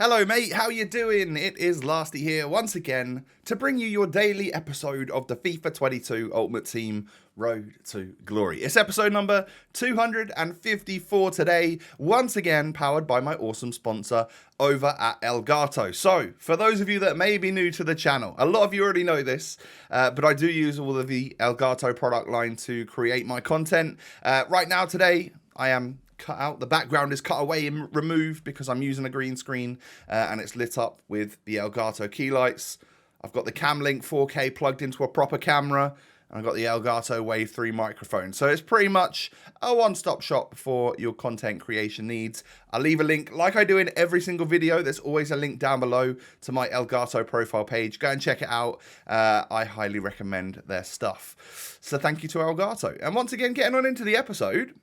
Hello mate, how you doing? It is Lasty here once again to bring you your daily episode of the FIFA 22 Ultimate Team Road to Glory. It's episode number 254 today, once again powered by my awesome sponsor over at Elgato. So, for those of you that may be new to the channel, a lot of you already know this, but I do use all of the Elgato product line to create my content. Right now today, I am cut out. The background is cut away and removed because I'm using a green screen and it's lit up with the Elgato key lights. I've got the Camlink 4K plugged into a proper camera. And I've got the Elgato Wave 3 microphone. So it's pretty much a one-stop shop for your content creation needs. I'll leave a link, like I do in every single video. There's always a link down below to my Elgato profile page. Go and check it out. I highly recommend their stuff. So thank you to Elgato. And once again, getting on into the episode,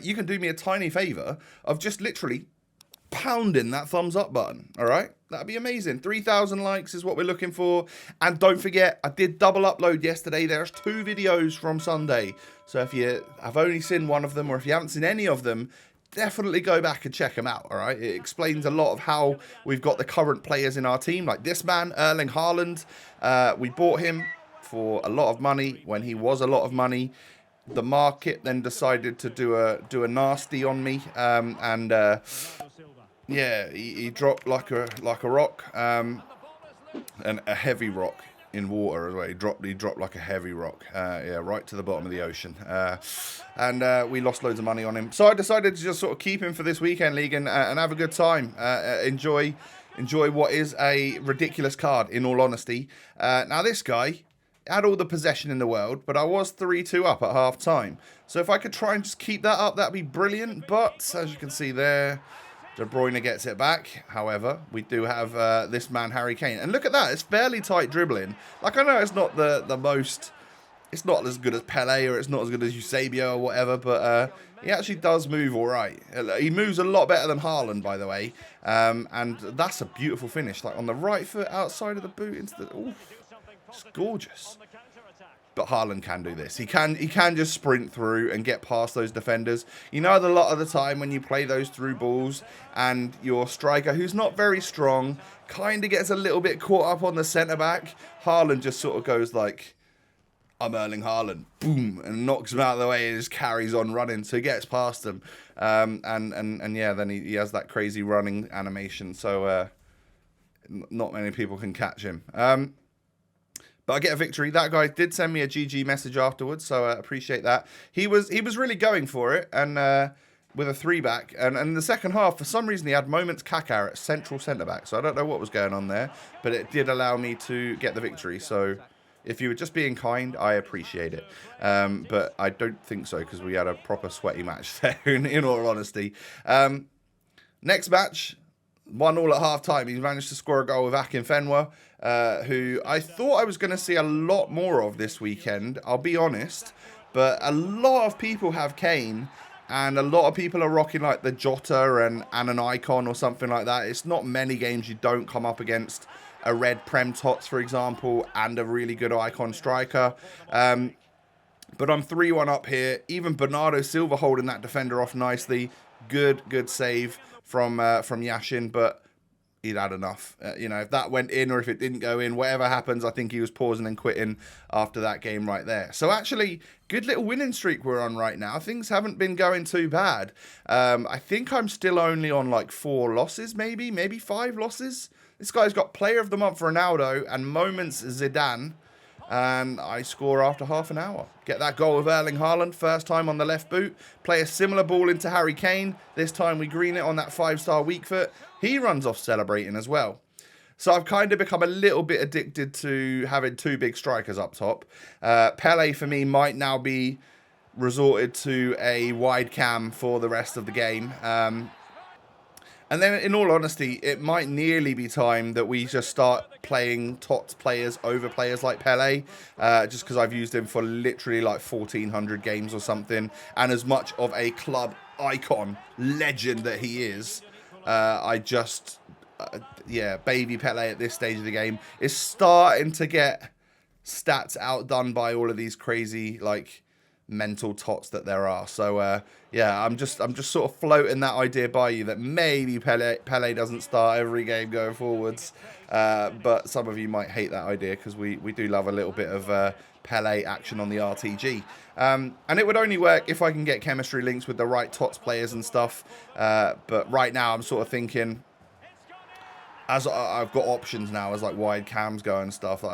you can do me a tiny favor of just literally pounding that thumbs up button, all right? That'd be amazing. 3,000 likes is what we're looking for. And don't forget, I did double upload yesterday. There's 2 videos from Sunday. So if you have only seen one of them or if you haven't seen any of them, definitely go back and check them out, all right? It explains a lot of how we've got the current players in our team. Like this man, Erling Haaland. We bought him for a lot of money when he was a lot of money. The market then decided to do a nasty on me, yeah, he dropped like a rock, and a heavy rock in water as well. He dropped like a heavy rock, yeah, right to the bottom of the ocean, and we lost loads of money on him. So I decided to just sort of keep him for this weekend league and have a good time, enjoy what is a ridiculous card. In all honesty, now this guy had all the possession in the world, but I was 3-2 up at half time. So if I could try and just keep that up, that'd be brilliant. But as you can see there, De Bruyne gets it back. However, we do have this man, Harry Kane. And look at that, it's fairly tight dribbling. Like, I know it's not the most, it's not as good as Pele or it's not as good as Eusebio or whatever, but he actually does move all right. He moves a lot better than Haaland, by the way. And that's a beautiful finish. Like on the right foot, outside of the boot, into the... Ooh. It's gorgeous. But Haaland can do this. He can just sprint through and get past those defenders. You know, a lot of the time when you play those through balls and your striker, who's not very strong, kind of gets a little bit caught up on the centre-back, Haaland just sort of goes like, I'm Erling Haaland, boom, and knocks him out of the way and just carries on running. So he gets past them. And yeah, then he has that crazy running animation. So not many people can catch him. But I get a victory. That guy did send me a GG message afterwards, so I appreciate that. He was really going for it, and with a 3-back. And in the second half, for some reason, he had Moments Kaká at central centre-back. So I don't know what was going on there, but it did allow me to get the victory. So if you were just being kind, I appreciate it. But I don't think so, because we had a proper sweaty match there, in all honesty. Next match, 1-1 at half-time. He's managed to score a goal with Akinfenwa, who I thought I was going to see a lot more of this weekend, I'll be honest. But a lot of people have Kane, and a lot of people are rocking like the Jota and an Icon or something like that. It's not many games you don't come up against a red Prem TOTS, for example, and a really good Icon striker. But I'm 3-1 up here. Even Bernardo Silva holding that defender off nicely. Good save from Yashin, but he'd had enough. You know, if that went in or if it didn't go in, whatever happens, I think he was pausing and quitting after that game right there. So actually, good little winning streak we're on right now. Things haven't been going too bad. I think I'm still only on like 4 losses, maybe 5 losses. This guy's got Player of the Month Ronaldo and Moments Zidane. And I score after half an hour. Get that goal with Erling Haaland, first time on the left boot. Play a similar ball into Harry Kane. This time we green it on that 5-star weak foot. He runs off celebrating as well. So I've kind of become a little bit addicted to having 2 big strikers up top. Pele for me might now be resorted to a wide cam for the rest of the game. And then, in all honesty, it might nearly be time that we just start playing TOTS players over players like Pele, just because I've used him for literally like 1,400 games or something. And as much of a club icon, legend that he is, yeah, baby Pele at this stage of the game is starting to get stats outdone by all of these crazy, like, mental tots that there are. So yeah, I'm just sort of floating that idea by you that maybe Pele doesn't start every game going forwards. But some of you might hate that idea because we do love a little bit of Pele action on the RTG. And it would only work if I can get chemistry links with the right TOTS players and stuff. But right now I'm sort of thinking, as I've got options now as like wide cams go and stuff, that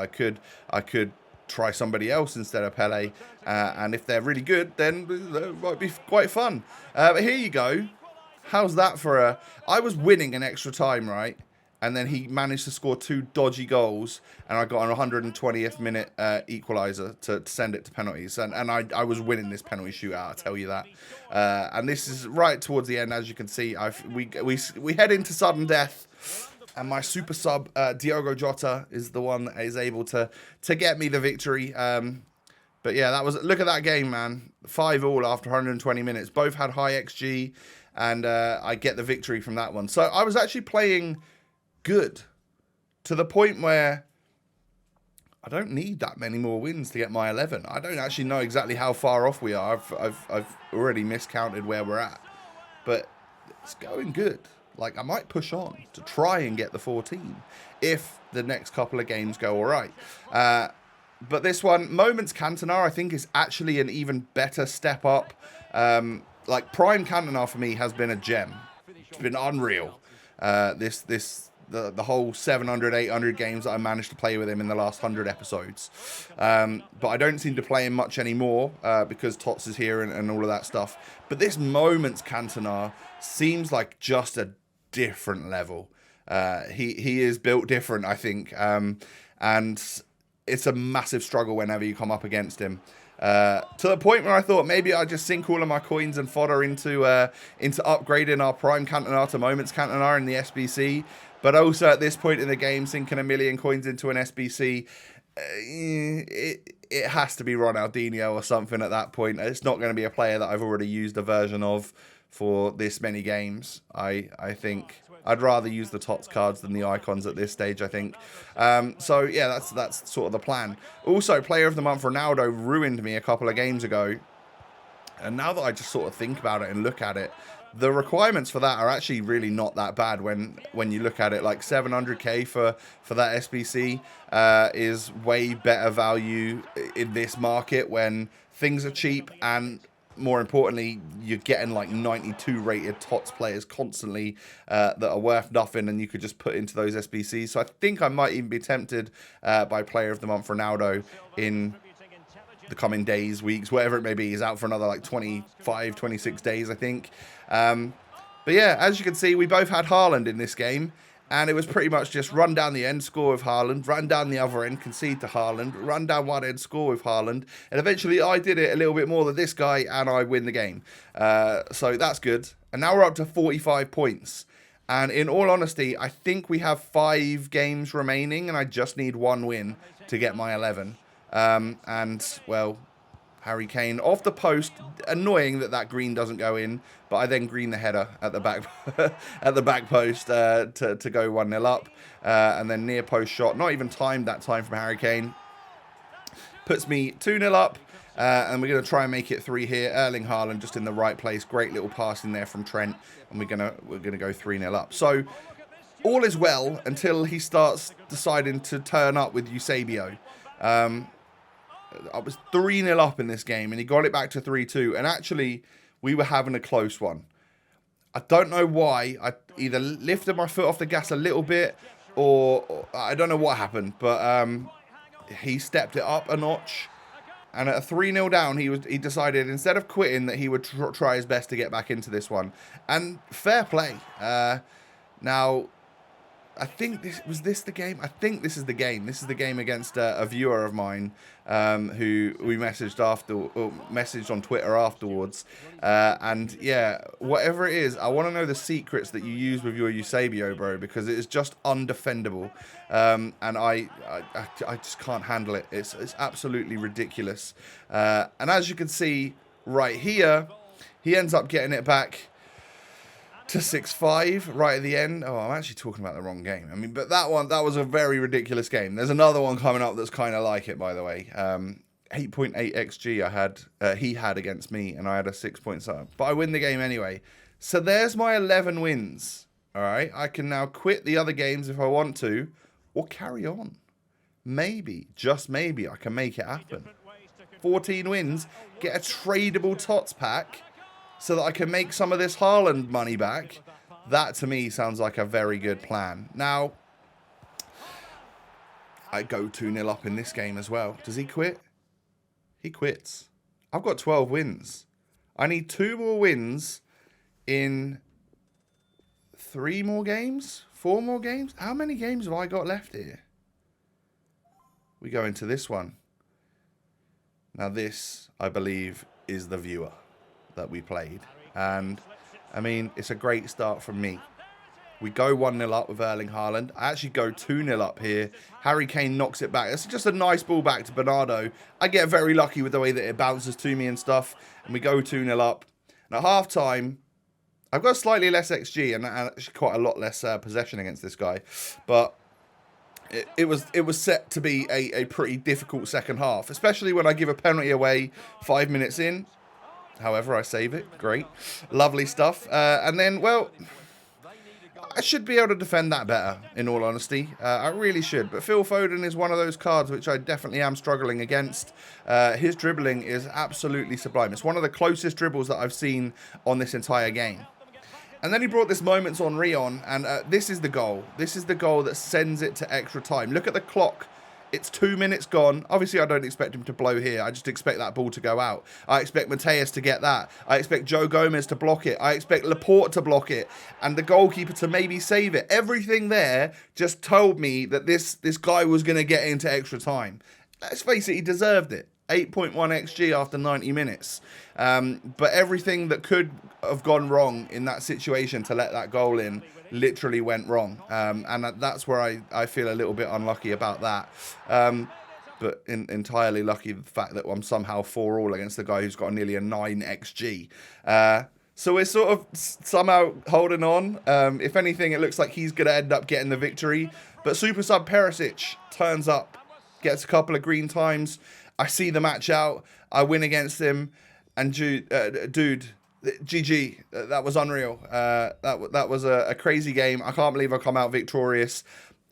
I could try somebody else instead of Pele. And if they're really good, then it might be quite fun. But here you go. How's that for a... I was winning in extra time, right? And then he managed to score 2 dodgy goals, and I got an 120th minute equaliser to send it to penalties. And I was winning this penalty shootout, I'll tell you that. And this is right towards the end, as you can see. We head into sudden death, and my super sub, Diogo Jota, is the one that is able to get me the victory. But yeah, that was... Look at that game, man. 5-5 after 120 minutes. Both had high XG, and I get the victory from that one. So I was actually playing good to the point where I don't need that many more wins to get my 11. I don't actually know exactly how far off we are. I've already miscounted where we're at, but it's going good. Like, I might push on to try and get the 14 if the next couple of games go all right. But this one, Moments Cantona, I think is actually an even better step up. Like, Prime Cantona for me has been a gem. It's been unreal. The whole 700, 800 games that I managed to play with him in the last 100 episodes. But I don't seem to play him much anymore because TOTS is here and all of that stuff. But this Moments Cantona seems like just a different level. He is built different, I think. And it's a massive struggle whenever you come up against him. To the point where I thought maybe I'd just sink all of my coins and fodder into upgrading our Prime Cantona to Moments Cantona in the SBC. But also at this point in the game, sinking 1 million coins into an SBC, it has to be Ronaldinho or something at that point. It's not going to be a player that I've already used a version of for this many games. I think I'd rather use the TOTS cards than the icons at this stage, I think. So yeah, that's sort of the plan. Also, Player of the Month Ronaldo ruined me a couple of games ago. And now that I just sort of think about it and look at it, the requirements for that are actually really not that bad when you look at it. Like 700k for that SBC is way better value in this market when things are cheap, and more importantly, you're getting like 92 rated TOTS players constantly that are worth nothing, and you could just put into those SBCs. So I think I might even be tempted by Player of the Month Ronaldo in the coming days, weeks, whatever it may be. He's out for another like 25, 26 days, I think. But yeah, as you can see, we both had Haaland in this game, and it was pretty much just run down the end, score with Haaland, run down the other end, concede to Haaland, run down one end, score with Haaland, and eventually I did it a little bit more than this guy, and I win the game. So that's good. And now we're up to 45 points. And in all honesty, I think we have 5 games remaining, and I just need 1 win to get my 11. And, well, Harry Kane off the post. Annoying that green doesn't go in, but I then green the header at the back at the back post to go 1-0 up. And then near post shot, not even timed that time from Harry Kane. Puts me 2-0 up. And we're going to try and make it 3 here. Erling Haaland just in the right place. Great little pass in there from Trent. And we're gonna go 3-0 up. So all is well until he starts deciding to turn up with Eusebio. I was 3-0 up in this game, and he got it back to 3-2. And actually, we were having a close one. I don't know why. I either lifted my foot off the gas a little bit, or I don't know what happened. But he stepped it up a notch. And at a 3-0 down, he decided, instead of quitting, that he would try his best to get back into this one. And fair play. Now, I think this the game? I think this is the game. This is the game against a viewer of mine who we messaged on Twitter afterwards. And yeah, whatever it is, I want to know the secrets that you use with your Eusebio, bro, because it is just undefendable. And I just can't handle it. It's absolutely ridiculous. And as you can see right here, he ends up getting it back to 6-5 right at the end. Oh, I'm actually talking about the wrong game. I mean, but that was a very ridiculous game. There's another one coming up that's kind of like it, by the way. 8.8 XG I had, he had against me, and I had a 6.7. But I win the game anyway. So there's my 11 wins. All right, I can now quit the other games if I want to, or carry on. Maybe, just maybe, I can make it happen. 14 wins, get a tradable TOTS pack, so that I can make some of this Haaland money back. That, to me, sounds like a very good plan. Now, I go 2-0 up in this game as well. Does he quit? He quits. I've got 12 wins. I need 2 more wins in 3 more games? 4 more games? How many games have I got left here? We go into this one. Now this, I believe, is the viewer that we played. And, I mean, it's a great start from me. We go 1-0 up with Erling Haaland. I actually go 2-0 up here. Harry Kane knocks it back. It's just a nice ball back to Bernardo. I get very lucky with the way that it bounces to me and stuff. And we go 2-0 up. And at half-time, I've got slightly less XG and actually quite a lot less possession against this guy. But it was set to be a pretty difficult second half. Especially when I give a penalty away 5 minutes in. However, I save it. Great. Lovely stuff. And then, well, I should be able to defend that better, in all honesty. I really should. But Phil Foden is one of those cards which I definitely am struggling against. His dribbling is absolutely sublime. It's one of the closest dribbles that I've seen on this entire game. And then he brought this Moments Henry on, and this is the goal. This is the goal that sends it to extra time. Look at the clock. It's 2 minutes gone. Obviously, I don't expect him to blow here. I just expect that ball to go out. I expect Mateus to get that. I expect Joe Gomez to block it. I expect Laporte to block it. And the goalkeeper to maybe save it. Everything there just told me that this guy was going to get into extra time. Let's face it, he deserved it. 8.1 XG after 90 minutes. But everything that could have gone wrong in that situation to let that goal in literally went wrong. And that's where I feel a little bit unlucky about that. But entirely lucky the fact that I'm somehow 4-all against the guy who's got nearly a 9 XG. So we're sort of somehow holding on. If anything, it looks like he's going to end up getting the victory. But Super Sub Perisic turns up, gets a couple of green times. I see the match out. I win against him. And dude, GG. That was unreal. That was a crazy game. I can't believe I come out victorious.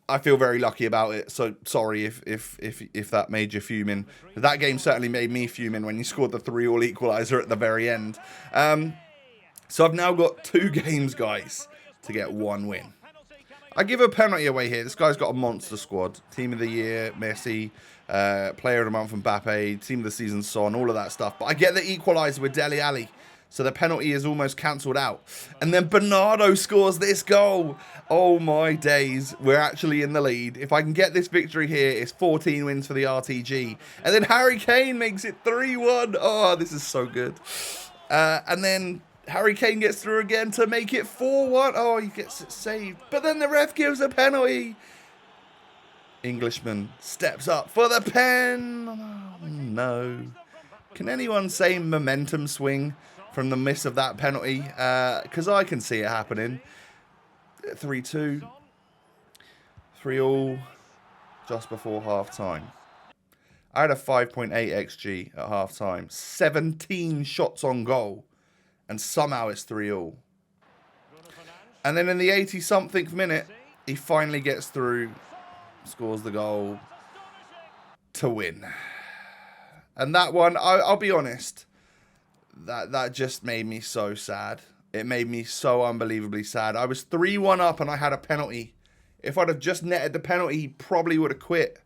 I feel very lucky about it. So sorry if that made you fuming. That game certainly made me fuming when you scored the 3-all equaliser at the very end. So I've now got 2 games, guys, to get 1 win. I give a penalty away here. This guy's got a monster squad. Team of the year, Messi. Player of the month, Mbappe. Team of the season, Son. All of that stuff. But I get the equaliser with Dele Alli. So the penalty is almost cancelled out. And then Bernardo scores this goal. Oh my days. We're actually in the lead. If I can get this victory here, it's 14 wins for the RTG. And then Harry Kane makes it 3-1. Oh, this is so good. And then Harry Kane gets through again to make it 4-1. Oh, he gets it saved. But then the ref gives a penalty. Englishman steps up for the pen. Oh, no. Can anyone say momentum swing from the miss of that penalty? Because I can see it happening. 3-2. 3-all. Just before half-time. I had a 5.8 XG at half-time. 17 shots on goal. And somehow it's 3-all. And then in the 80-something minute, he finally gets through. Scores the goal to win. And that one, I'll be honest, that just made me so sad. It made me so unbelievably sad. I was 3-1 up and I had a penalty. If I'd have just netted the penalty, he probably would have quit.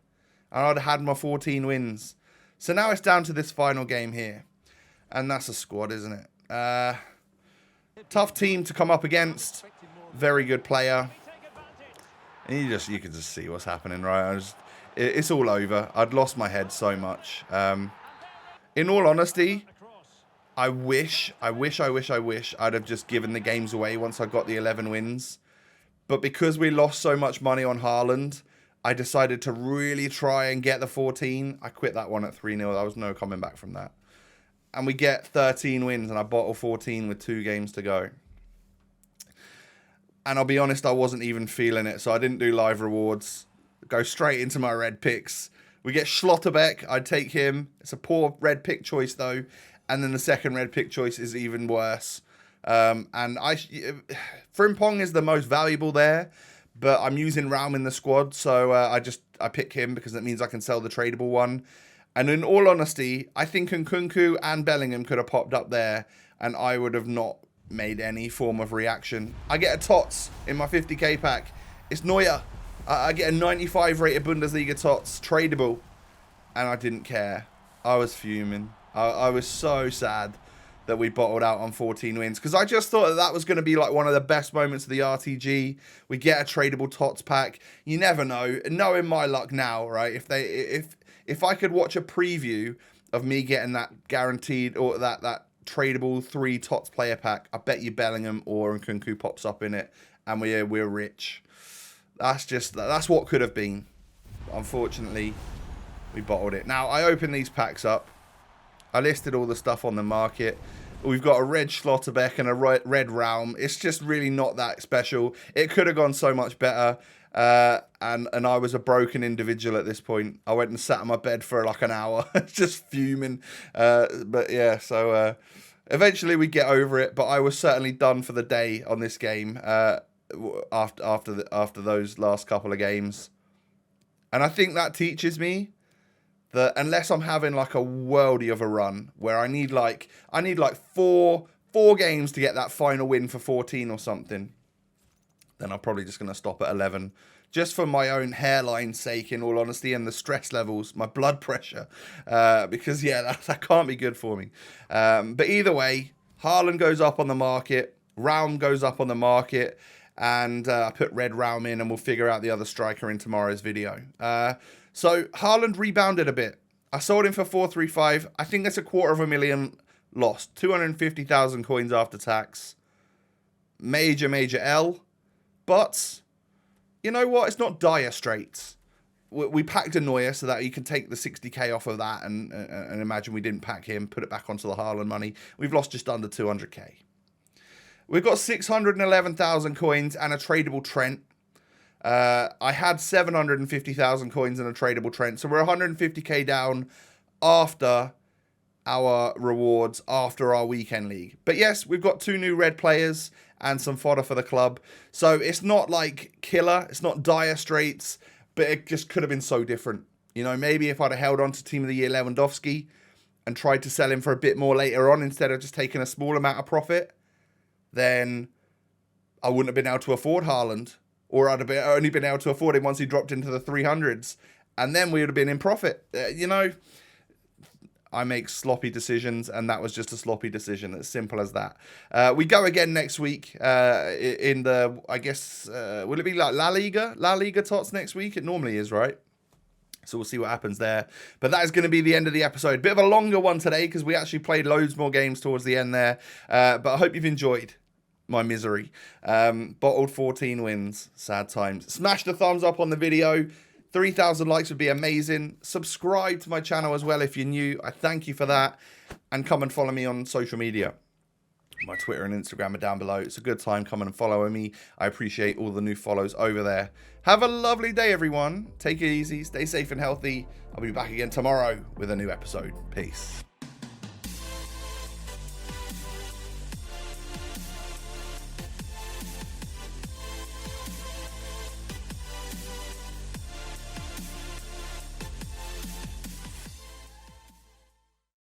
And I'd have had my 14 wins. So now it's down to this final game here. And that's a squad, isn't it? Tough team to come up against. Very good player. And you can just see what's happening, right? It's all over. I'd lost my head so much. In all honesty, I wish I'd have just given the games away once I got the 11 wins. But because we lost so much money on Haaland, I decided to really try and get the 14. I quit that one at 3-0. There was no coming back from that. And we get 13 wins, and I bottle 14 with 2 games to go. And I'll be honest, I wasn't even feeling it, so I didn't do live rewards. Go straight into my red picks. We get Schlotterbeck. I'd take him. It's a poor red pick choice, though. And then the second red pick choice is even worse. And Frimpong is the most valuable there, but I'm using Raum in the squad, so I pick him because that means I can sell the tradable one. And in all honesty, I think Nkunku and Bellingham could have popped up there, and I would have not made any form of reaction. I get a TOTS in my 50k pack. It's Neuer. I get a 95 rated Bundesliga TOTS, tradable, and I didn't care. I was fuming. I was so sad that we bottled out on 14 wins, because I just thought that was going to be like one of the best moments of the RTG. We get a tradable TOTS pack. You never know. Knowing my luck now, right? If I could watch a preview of me getting that guaranteed or that tradable 3 TOTS player pack, I bet you Bellingham or Nkunku pops up in it, and we're rich. That's what could have been. Unfortunately, we bottled it. Now I opened these packs up. I listed all the stuff on the market. We've got a red Schlotterbeck and a red Raum. It's just really not that special. It could have gone so much better. And I was a broken individual at this point. I went and sat on my bed for like an hour, just fuming. But yeah, so eventually we get over it. But I was certainly done for the day on this game after those last couple of games. And I think that teaches me that unless I'm having like a worldie of a run where I need like four games to get that final win for 14 or something, then I'm probably just going to stop at 11, just for my own hairline's sake, in all honesty, and the stress levels, my blood pressure, because yeah, that can't be good for me. But either way, Haaland goes up on the market, Raum goes up on the market, and I put red Raum in, and we'll figure out the other striker in tomorrow's video. So Haaland rebounded a bit. I sold him for 435. I think that's $250,000 lost. 250,000 coins after tax. Major L. But you know what? It's not dire straits. We packed a Neuer so that you can take the 60k off of that, and imagine we didn't pack him, put it back onto the Haaland money. We've lost just under 200k. We've got 611,000 coins and a tradable Trent. I had 750,000 coins and a tradable Trent, so we're 150k down after our rewards, after our weekend league. But yes, we've got 2 new red players and some fodder for the club, so it's not like killer, it's not dire straits, but it just could have been so different. You know, maybe if I'd have held on to Team of the Year Lewandowski and tried to sell him for a bit more later on instead of just taking a small amount of profit, then I wouldn't have been able to afford Haaland. Or I'd have only been able to afford him once he dropped into the 300s. And then we would have been in profit. You know, I make sloppy decisions, and that was just a sloppy decision. As simple as that. We go again next week in the, I guess, will it be like La Liga TOTS next week? It normally is, right? So we'll see what happens there. But that is going to be the end of the episode. Bit of a longer one today because we actually played loads more games towards the end there. But I hope you've enjoyed my misery. Bottled 14 wins. Sad times. Smash the thumbs up on the video. 3,000 likes would be amazing. Subscribe to my channel as well if you're new. I thank you for that. And come and follow me on social media. My Twitter and Instagram are down below. It's a good time. Come and follow me. I appreciate all the new follows over there. Have a lovely day, everyone. Take it easy. Stay safe and healthy. I'll be back again tomorrow with a new episode. Peace.